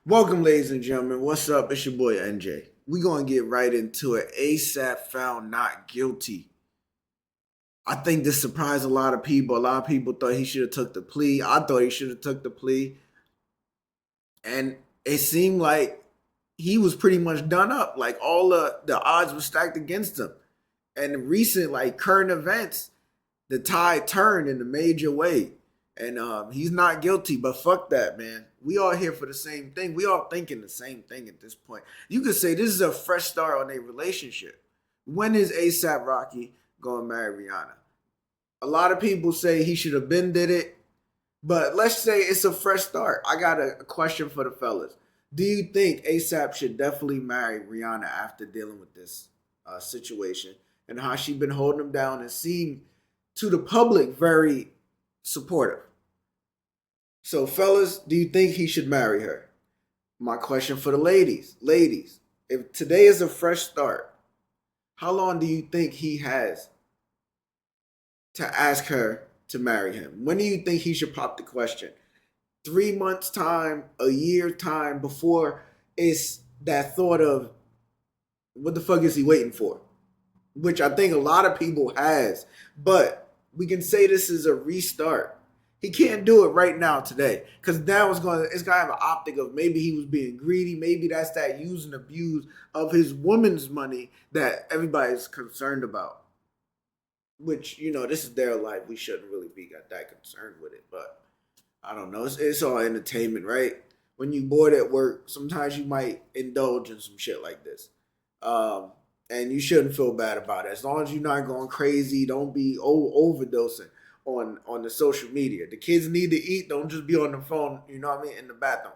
Welcome, ladies and gentlemen. What's up? It's your boy NJ. We gonna get right into it. ASAP found not guilty. I think this surprised a lot of people. A lot of people thought he should have took the plea. I thought he should have took the plea, and it seemed like he was pretty much done up. Like all the odds were stacked against him. And recent like current events, the tide turned in a major way. And he's not guilty, but fuck that, man. We all here for the same thing. We all thinking the same thing at this point. You could say this is a fresh start on a relationship. When is ASAP Rocky gonna marry Rihanna? A lot of people say he should have been did it, but let's say it's a fresh start. I got a question for the fellas. Do you think ASAP should definitely marry Rihanna after dealing with this situation and how she been holding him down and seemed to the public very supportive? So, fellas, do you think he should marry her? My question for the ladies. Ladies, if today is a fresh start, how long do you think he has to ask her to marry him? When do you think he should pop the question? 3 months time, a year time before it's that thought of what the fuck is he waiting for? Which I think a lot of people has, but we can say this is a restart. He can't do it right now today because now it's gonna have an optic of maybe he was being greedy, maybe that's that use and abuse of his woman's money that everybody's concerned about. Which this is their life. We shouldn't really be that concerned with it, but I don't know. It's all entertainment, right? When you bored at work, sometimes you might indulge in some shit like this. And you shouldn't feel bad about it. As long as you're not going crazy, don't be overdosing on the social media. The kids need to eat. Don't just be on the phone, you know what I mean, in the bathroom.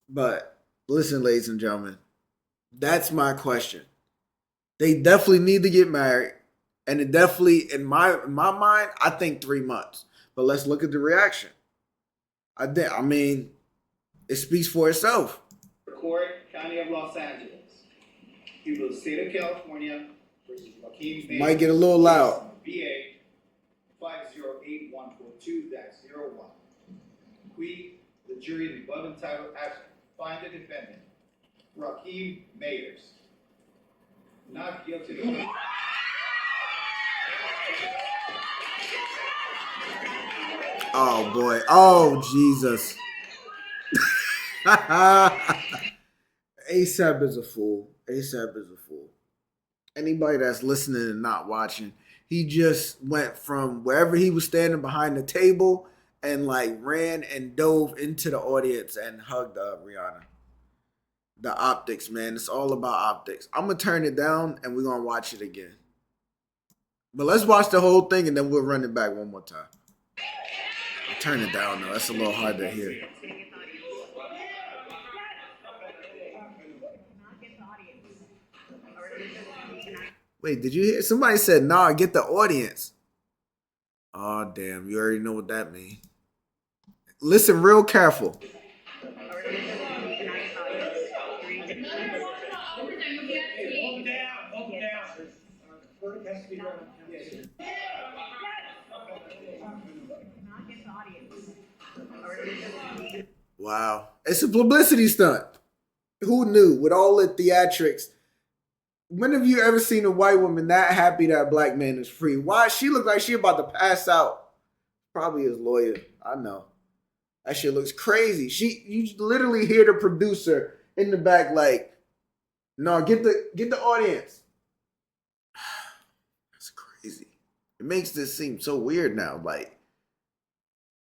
But listen, ladies and gentlemen, that's my question. They definitely need to get married. And it definitely, in my mind, I think 3 months. But let's look at the reaction. I mean, it speaks for itself. Court, County of Los Angeles. People of the state of California versus Joaquin Might get a little loud. BA 508142-01. We, the jury, in the above entitled action, find the defendant, Joaquin Mayers, not guilty of. Oh boy. Oh Jesus. ASAP is a fool. ASAP is a fool. Anybody that's listening and not watching, he just went from wherever he was standing behind the table and like ran and dove into the audience and hugged Rihanna. The optics, man. It's all about optics. I'm going to turn it down and we're going to watch it again. But let's watch the whole thing and then we'll run it back one more time. I'll turn it down though. That's a little hard to hear. Wait, did you hear? Somebody said, nah, get the audience. Oh, damn. You already know what that means. Listen real careful. Wow. It's a publicity stunt. Who knew? With all the theatrics. When have you ever seen a white woman that happy that a black man is free? Why? She look like she about to pass out. Probably his lawyer. I know. That shit looks crazy. You literally hear the producer in the back like, no, get the audience. That's crazy. It makes this seem so weird now. Like,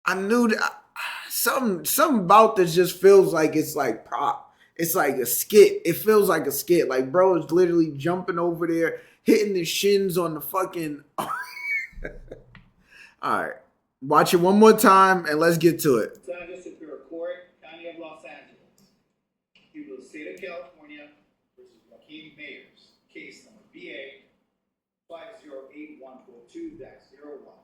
I knew that something about this just feels like it's like prop. It's like a skit. It feels like a skit. Like, bro is literally jumping over there, hitting his shins on the fucking. All right. Watch it one more time and let's get to it. San Jose Superior Court, County of Los Angeles. People of the state of California versus Joaquin Mayers. Case number BA 508142-01.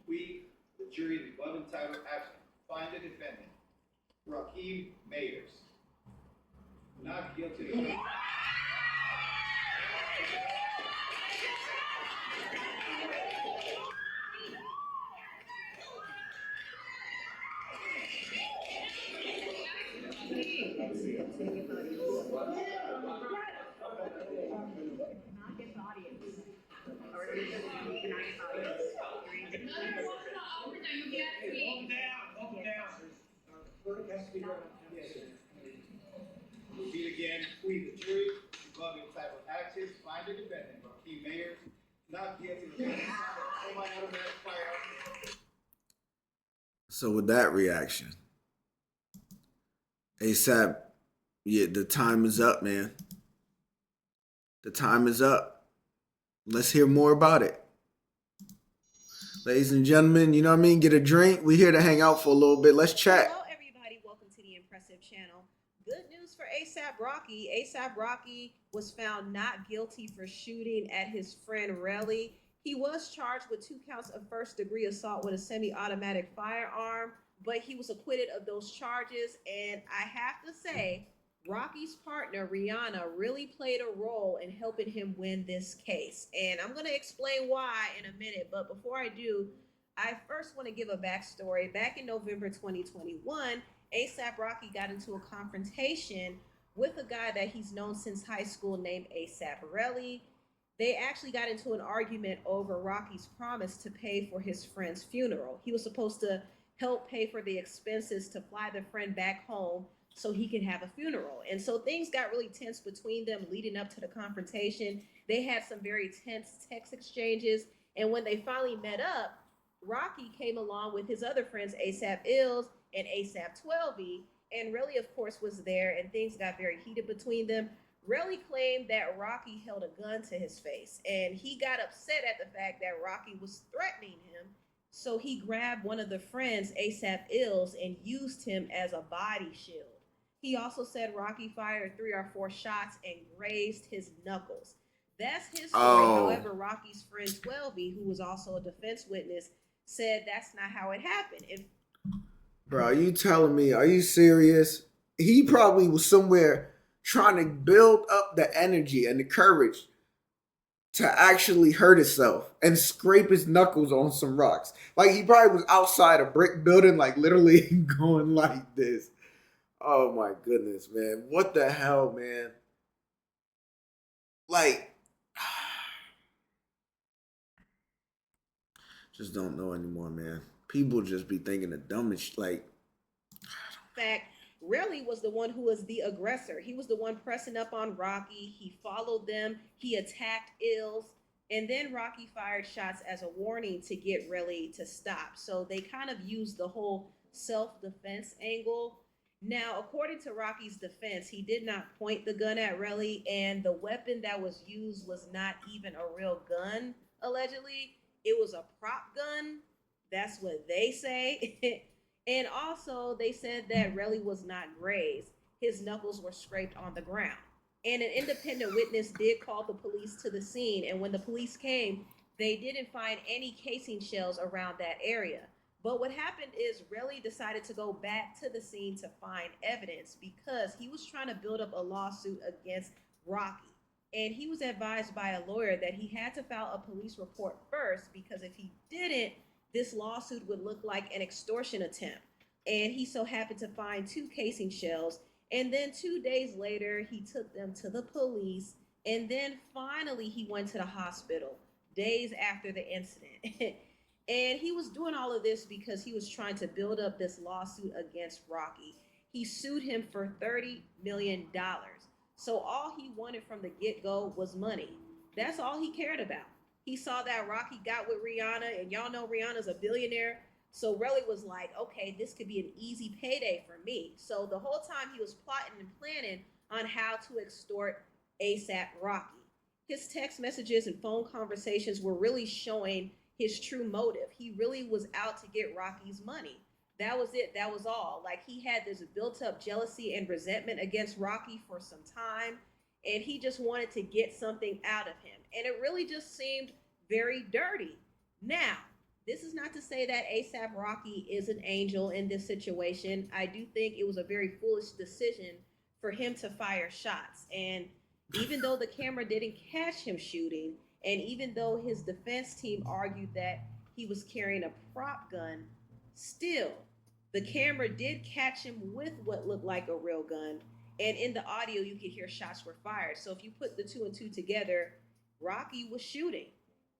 We, the jury, the above entitled action, find the defendant, Joaquin Mayers, not guilty of. Repeat again, we, the jury, involving type of actions, find the defendant, Raheem Mayers, not guilty of any semi-automatic firearm. So with that reaction, ASAP, yeah, the time is up, man. The time is up. Let's hear more about it. Ladies and gentlemen, you know what I mean? Get a drink. We're here to hang out for a little bit. Let's chat. Hello, everybody. Welcome to the Impressive Channel. Good news for ASAP Rocky. ASAP Rocky was found not guilty for shooting at his friend Relly. He was charged with 2 counts of first-degree assault with a semi-automatic firearm, but he was acquitted of those charges. And I have to say, Rocky's partner, Rihanna, really played a role in helping him win this case. And I'm going to explain why in a minute. But before I do, I first want to give a backstory. Back in November 2021, ASAP Rocky got into a confrontation with a guy that he's known since high school named ASAP Relly. They actually got into an argument over Rocky's promise to pay for his friend's funeral. He was supposed to help pay for the expenses to fly the friend back home so he could have a funeral. And so things got really tense between them leading up to the confrontation. They had some very tense text exchanges. And when they finally met up, Rocky came along with his other friends, ASAP Ills and ASAP 12E. And Relly, of course, was there, and things got very heated between them. Relly claimed that Rocky held a gun to his face, and he got upset at the fact that Rocky was threatening him. So he grabbed one of the friends, ASAP Ills, and used him as a body shield. He also said Rocky fired 3 or 4 shots and grazed his knuckles. That's his story. However, Rocky's friend 12E, who was also a defense witness, said that's not how it happened. Bro, are you telling me? Are you serious? He probably was somewhere trying to build up the energy and the courage to actually hurt himself and scrape his knuckles on some rocks. Like, he probably was outside a brick building, like literally going like this. Oh my goodness, man. What the hell, man? Like, just don't know anymore, man. People just be thinking the dumbest, like. In fact, Relly was the one who was the aggressor. He was the one pressing up on Rocky. He followed them. He attacked Ills. And then Rocky fired shots as a warning to get Relly to stop. So they kind of used the whole self-defense angle. Now, according to Rocky's defense, he did not point the gun at Relly, and the weapon that was used was not even a real gun, allegedly. It was a prop gun. That's what they say. And also, they said that Relly was not grazed. His knuckles were scraped on the ground. And an independent witness did call the police to the scene, and when the police came, they didn't find any casing shells around that area. But what happened is Relly decided to go back to the scene to find evidence because he was trying to build up a lawsuit against Rocky. And he was advised by a lawyer that he had to file a police report first because if he didn't, this lawsuit would look like an extortion attempt. And he so happened to find 2 casing shells. And then 2 days later, he took them to the police. And then finally, he went to the hospital days after the incident. And he was doing all of this because he was trying to build up this lawsuit against Rocky. He sued him for $30 million. So all he wanted from the get-go was money. That's all he cared about. He saw that Rocky got with Rihanna, and y'all know Rihanna's a billionaire. So Relly was like, okay, this could be an easy payday for me. So the whole time he was plotting and planning on how to extort ASAP Rocky. His text messages and phone conversations were really showing his true motive. He really was out to get Rocky's money. That was it. That was all. Like, he had this built up jealousy and resentment against Rocky for some time, and he just wanted to get something out of him. And it really just seemed very dirty. Now, this is not to say that ASAP Rocky is an angel in this situation. I do think it was a very foolish decision for him to fire shots. And even though the camera didn't catch him shooting, and even though his defense team argued that he was carrying a prop gun, still, the camera did catch him with what looked like a real gun. And in the audio, you could hear shots were fired. So if you put the two and two together, Rocky was shooting.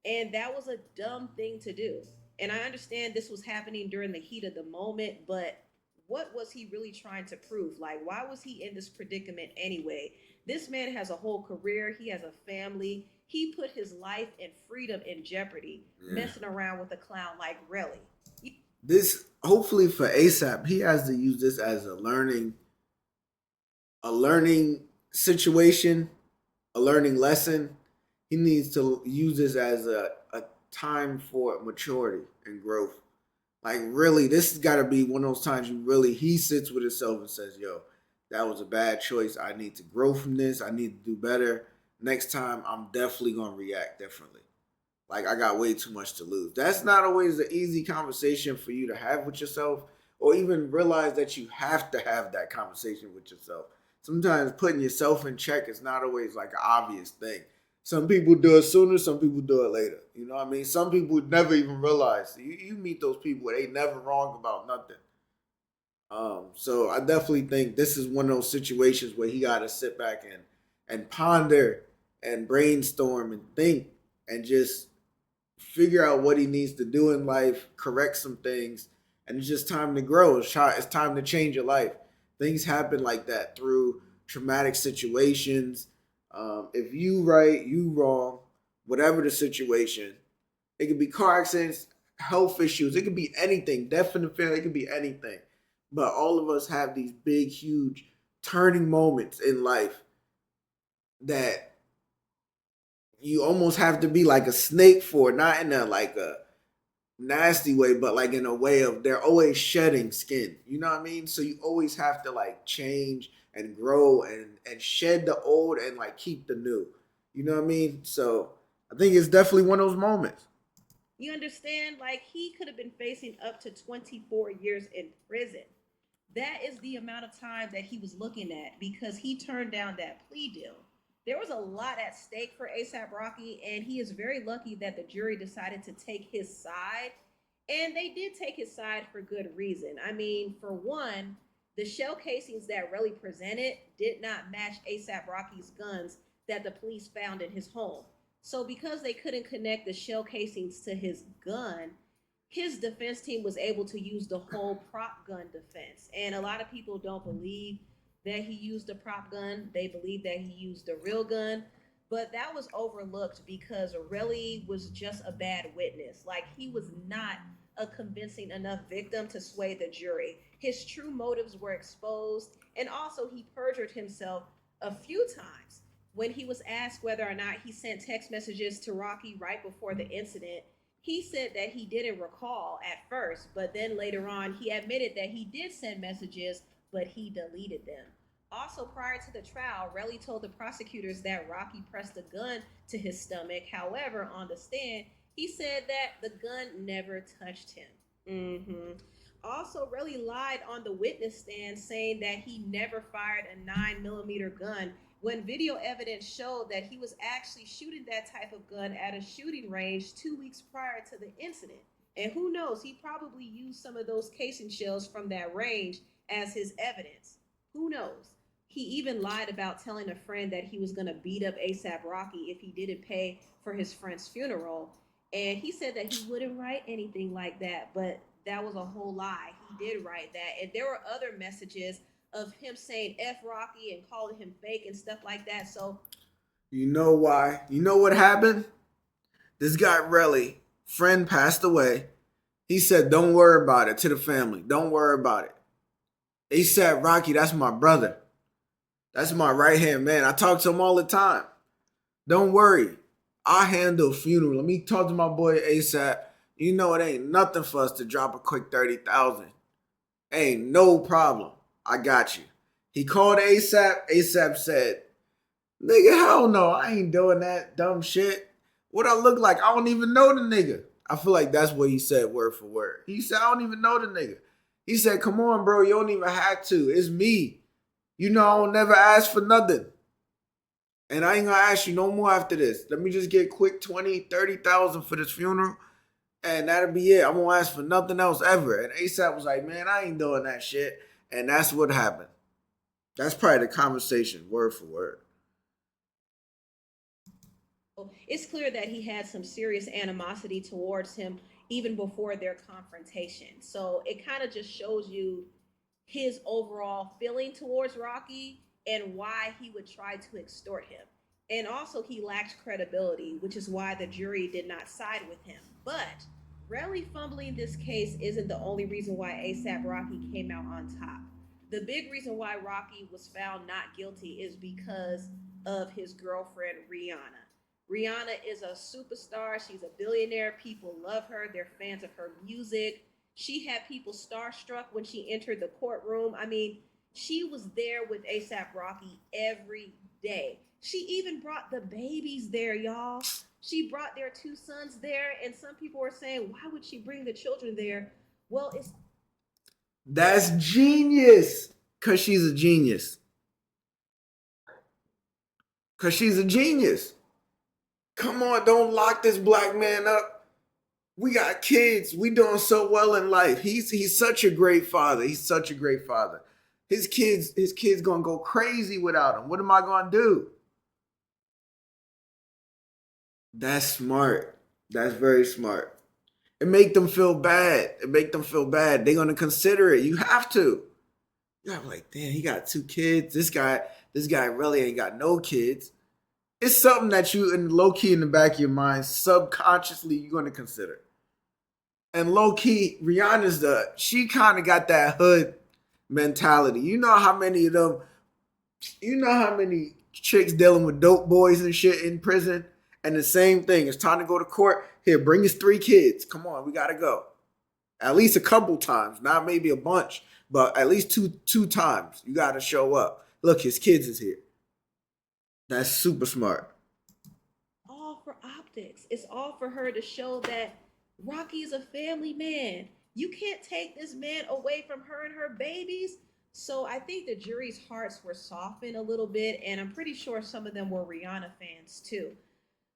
And that was a dumb thing to do. And I understand this was happening during the heat of the moment, but what was he really trying to prove? Like, why was he in this predicament anyway? This man has a whole career, he has a family. He put his life and freedom in jeopardy, messing around with a clown. Like, really? This, hopefully for ASAP, he has to use this as a learning situation, a learning lesson. He needs to use this as a time for maturity and growth. Like, really, this has got to be one of those times he sits with himself and says, yo, that was a bad choice. I need to grow from this. I need to do better. Next time, I'm definitely going to react differently. Like, I got way too much to lose. That's not always an easy conversation for you to have with yourself, or even realize that you have to have that conversation with yourself. Sometimes putting yourself in check is not always like an obvious thing. Some people do it sooner, some people do it later. You know what I mean? Some people never even realize. You meet those people where they never wrong about nothing. So I definitely think this is one of those situations where he got to sit back and ponder and brainstorm and think and just figure out what he needs to do in life, correct some things, and it's just time to grow. It's time to change your life. Things happen like that through traumatic situations. If you right, you wrong, whatever the situation. It could be car accidents, health issues. It could be anything. Death in the family. It could be anything. But all of us have these big, huge turning moments in life that you almost have to be like a snake for, not in a like a nasty way, but like in a way of they're always shedding skin. You know what I mean? So you always have to like change and grow and shed the old and like keep the new. You know what I mean? So I think it's definitely one of those moments. You understand? Like, he could have been facing up to 24 years in prison. That is the amount of time that he was looking at because he turned down that plea deal. There was a lot at stake for ASAP Rocky, and he is very lucky that the jury decided to take his side. And they did take his side for good reason. I mean, for one, the shell casings that Relly presented did not match ASAP Rocky's guns that the police found in his home. So, because they couldn't connect the shell casings to his gun, his defense team was able to use the whole prop gun defense. And a lot of people don't believe that he used a prop gun. They believe that he used a real gun. But that was overlooked because Relly was just a bad witness. Like, he was not a convincing enough victim to sway the jury. His true motives were exposed, and also he perjured himself a few times. When he was asked whether or not he sent text messages to Rocky right before the incident, he said that he didn't recall at first, but then later on he admitted that he did send messages, but he deleted them. Also, prior to the trial, Relly told the prosecutors that Rocky pressed a gun to his stomach. However, on the stand, he said that the gun never touched him. Also, Relly lied on the witness stand, saying that he never fired a 9mm gun when video evidence showed that he was actually shooting that type of gun at a shooting range 2 weeks prior to the incident. And who knows, he probably used some of those casing shells from that range as his evidence. Who knows? He even lied about telling a friend that he was going to beat up ASAP Rocky if he didn't pay for his friend's funeral. And he said that he wouldn't write anything like that, but that was a whole lie. He did write that. And there were other messages of him saying F Rocky and calling him fake and stuff like that. So, you know why? You know what happened? This guy Relly, friend passed away. He said, don't worry about it to the family. Don't worry about it. He said, Rocky, that's my brother. That's my right hand man. I talk to him all the time. Don't worry. I handle funeral. Let me talk to my boy ASAP. You know it ain't nothing for us to drop a quick 30,000. Ain't no problem. I got you. He called ASAP. ASAP said, nigga, hell no. I ain't doing that dumb shit. What I look like? I don't even know the nigga. I feel like that's what he said word for word. He said, I don't even know the nigga. He said, come on, bro. You don't even have to. It's me. You know I don't never ask for nothing. And I ain't gonna ask you no more after this. Let me just get quick 20, 30,000 for this funeral. And that'll be it. I won't ask for nothing else ever. And ASAP was like, man, I ain't doing that shit. And that's what happened. That's probably the conversation, word for word. It's clear that he had some serious animosity towards him even before their confrontation. So it kind of just shows you his overall feeling towards Rocky and why he would try to extort him. And also, he lacked credibility, which is why the jury did not side with him. But really fumbling this case isn't the only reason why ASAP Rocky came out on top. The big reason why Rocky was found not guilty is because of his girlfriend, Rihanna. Rihanna is a superstar. She's a billionaire. People love her. They're fans of her music. She had people starstruck when she entered the courtroom. I mean, she was there with ASAP Rocky every day. She even brought the babies there, y'all. She brought their two sons there, and some people were saying, why would she bring the children there? Well, it's That's genius. Cause she's a genius. Cause she's a genius. Come on, don't lock this black man up. We got kids. We doing so well in life. He's such a great father. He's such a great father. His kids gonna go crazy without him. What am I gonna do? That's smart. That's very smart. It make them feel bad. It make them feel bad. They're gonna consider it. You have to. You're like, damn, he got 2 kids. This guy really ain't got no kids. It's something that you, in low key in the back of your mind, subconsciously you're gonna consider. And low key, Rihanna's she kind of got that hood mentality. You know how many of them, you know how many chicks dealing with dope boys and shit in prison? And the same thing, it's time to go to court. Here, bring us 3 kids. Come on, we gotta go. At least a couple times, not maybe a bunch, but at least two times. You gotta show up. Look, his kids is here. That's super smart. all for optics. It's all for her to show that Rocky is a family man. You can't take this man away from her and her babies. So I think the jury's hearts were softened a little bit, and I'm pretty sure some of them were Rihanna fans too.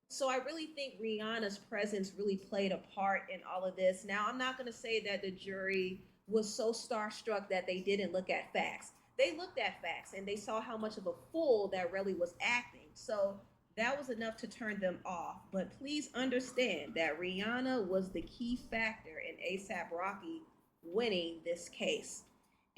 So I really think Rihanna's presence really played a part in all of this. Now, I'm not going to say that the jury was so starstruck that they didn't look at facts. They looked at facts and they saw how much of a fool that really was acting. So that was enough to turn them off. But please understand that Rihanna was the key factor in ASAP Rocky winning this case.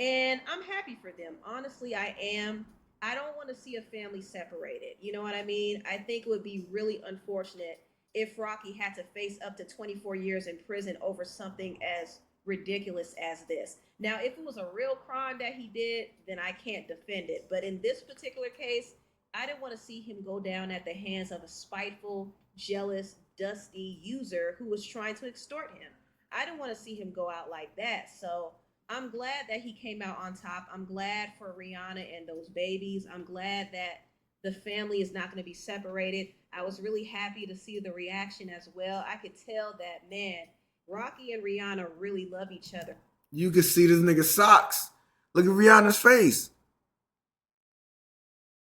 And I'm happy for them. Honestly, I am. I don't want to see a family separated. You know what I mean? I think it would be really unfortunate if Rocky had to face up to 24 years in prison over something as ridiculous as this. Now, if it was a real crime that he did, then I can't defend it. But in this particular case, I didn't want to see him go down at the hands of a spiteful, jealous, dusty user who was trying to extort him. I didn't want to see him go out like that. So I'm glad that he came out on top. I'm glad for Rihanna and those babies. I'm glad that the family is not going to be separated. I was really happy to see the reaction as well. I could tell that, man, Rocky and Rihanna really love each other. You can see this nigga socks. Look at Rihanna's face.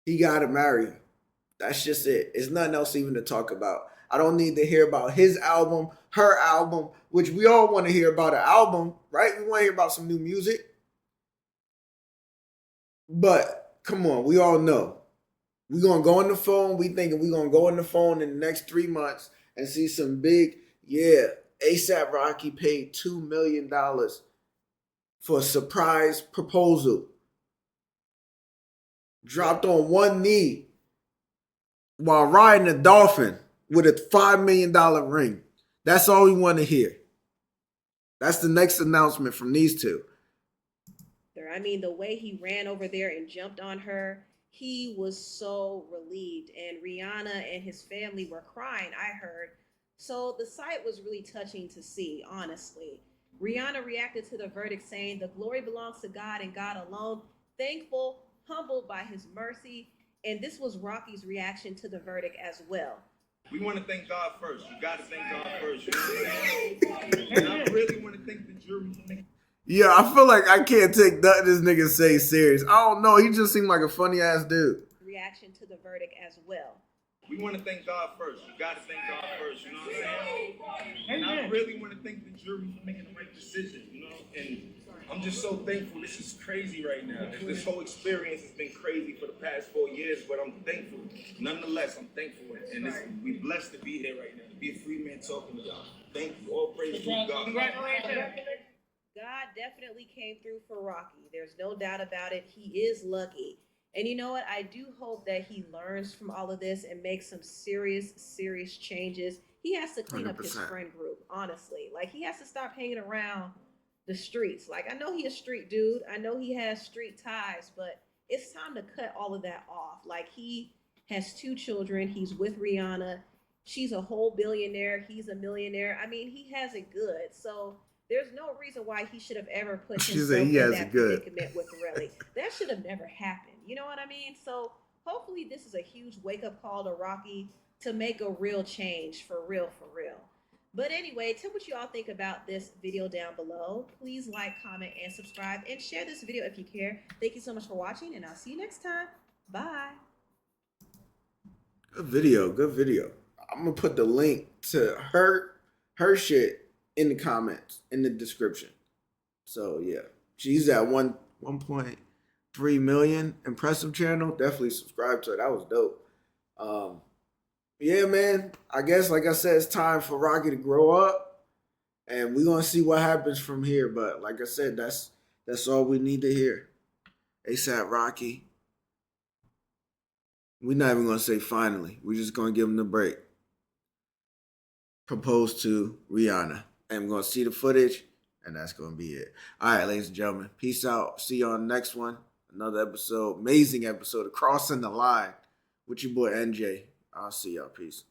He gotta marry her. That's just it. It's nothing else even to talk about. I don't need to hear about his album, her album, which we all want to hear about an album, right? We want to hear about some new music. But come on, we all know. We're gonna go on the phone. We thinking we're gonna go on the phone in the next 3 months and see some big, yeah. ASAP Rocky paid $2 million for a surprise proposal. Dropped on one knee while riding a dolphin with a $5 million ring. That's all we want to hear. That's the next announcement from these two. I mean, the way he ran over there and jumped on her, he was so relieved. And Rihanna and his family were crying, I heard. So the sight was really touching to see, honestly. Rihanna reacted to the verdict saying, the glory belongs to God and God alone. Thankful, humbled by his mercy. And this was Rocky's reaction to the verdict as well. We want to thank God first. You got to thank God first. You know what I'm saying? And I really want to thank the jury for making. Yeah, I feel like I can't take nothing this nigga say serious. I don't know. He just seemed like a funny ass dude. Reaction to the verdict as well. We want to thank God first. You got to thank God first. You know what I'm saying? And I really want to thank the jury for making the right decision. You know, and I'm just so thankful. This is crazy right now. This whole experience has been crazy for the past 4 years, but I'm thankful. Nonetheless, I'm thankful. And we're blessed to be here right now, to be a free man talking to y'all. Thank you. All praise to God. God definitely came through for Rocky. There's no doubt about it. He is lucky. And you know what? I do hope that he learns from all of this and makes some serious, serious changes. He has to clean up his 100%. friend group, honestly. Like, he has to stop hanging around the streets. Like, I know he's a street dude. I know he has street ties, but it's time to cut all of that off. Like, he has 2 children. He's with Rihanna. She's a whole billionaire. He's a millionaire. I mean, he has it good. So there's no reason why he should have ever put She himself said he in has that it good. predicament with Relly. That should have never happened. You know what I mean? So hopefully this is a huge wake-up call to Rocky to make a real change, for real, for real. But anyway, tell what you all think about this video down below. Please like, comment, and subscribe, and share this video if you care. Thank you so much for watching, and I'll see you next time. Bye. Good video. Good video. I'm gonna put the link to her shit in the comments, in the description. So yeah, she's at 1.3 million impressive channel. Definitely subscribe to it. That was dope. Yeah, man. I guess, like I said, it's time for Rocky to grow up, and we're gonna see what happens from here. But like I said, that's all we need to hear. ASAP Rocky. We're not even gonna say finally. We're just gonna give him the break. Proposed to Rihanna, and we're gonna see the footage, and that's gonna be it. All right, ladies and gentlemen, peace out. See you on the next one. Another episode, amazing episode of Crossing the Line with your boy NJ. I'll see y'all. Peace.